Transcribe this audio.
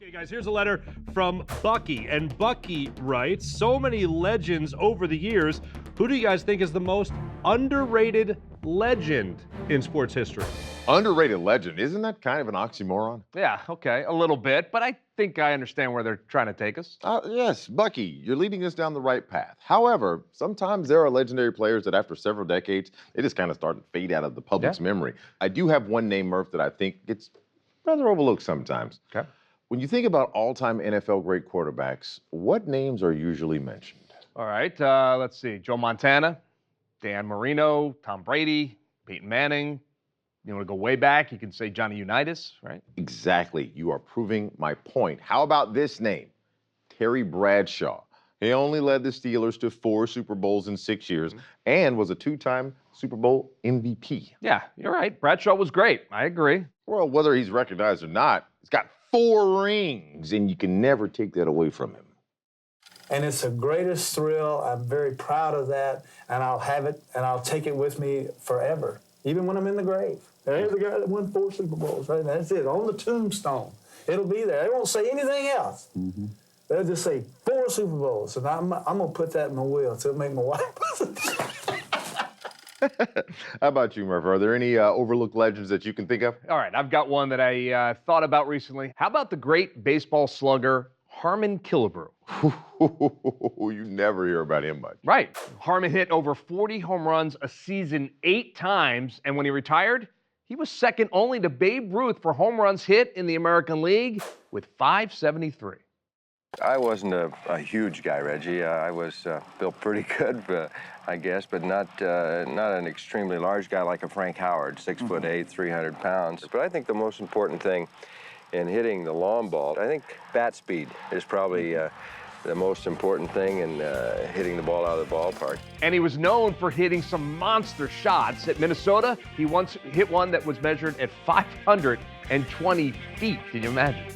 Okay, guys, here's a letter from Bucky. And Bucky writes, so many legends over the years. Who do you guys think is the most underrated legend in sports history? Underrated legend. Isn't that kind of an oxymoron? Yeah, okay, a little bit, but I think I understand where they're trying to take us. Yes, Bucky, you're leading us down the right path. However, sometimes there are legendary players that after several decades, they just kind of start to fade out of the public's memory. I do have one name, Murph, that I think gets rather overlooked sometimes. Okay. When you think about all-time NFL great quarterbacks, what names are usually mentioned? All right, let's see. Joe Montana, Dan Marino, Tom Brady, Peyton Manning. You want to go way back, you can say Johnny Unitas, right? Exactly. You are proving my point. How about this name? Terry Bradshaw. He only led the Steelers to 4 Super Bowls in 6 years and was a 2-time Super Bowl MVP. Yeah, you're right. Bradshaw was great. I agree. Well, whether he's recognized or not, he's got 4 rings, and you can never take that away from him. And it's the greatest thrill. I'm very proud of that, and I'll have it, and I'll take it with me forever, even when I'm in the grave. There's the guy that won 4 Super Bowls, right? That's it, on the tombstone. It'll be there. They won't say anything else. They'll just say 4 Super Bowls, and I'm going to put that in my will, so it'll make my wife. How about you, Murph? Are there any overlooked legends that you can think of? All right, I've got one that I thought about recently. How about the great baseball slugger, Harmon Killebrew? You never hear about him much. Right. Harmon hit over 40 home runs a season 8 times, and when he retired, he was second only to Babe Ruth for home runs hit in the American League with 573. I wasn't a huge guy, Reggie. I was built pretty good, I guess, but not an extremely large guy like a Frank Howard, 6'8", 300 pounds. But I think the most important thing in hitting the long ball, I think bat speed is probably the most important thing in hitting the ball out of the ballpark. And he was known for hitting some monster shots. At Minnesota, he once hit one that was measured at 520 feet. Can you imagine?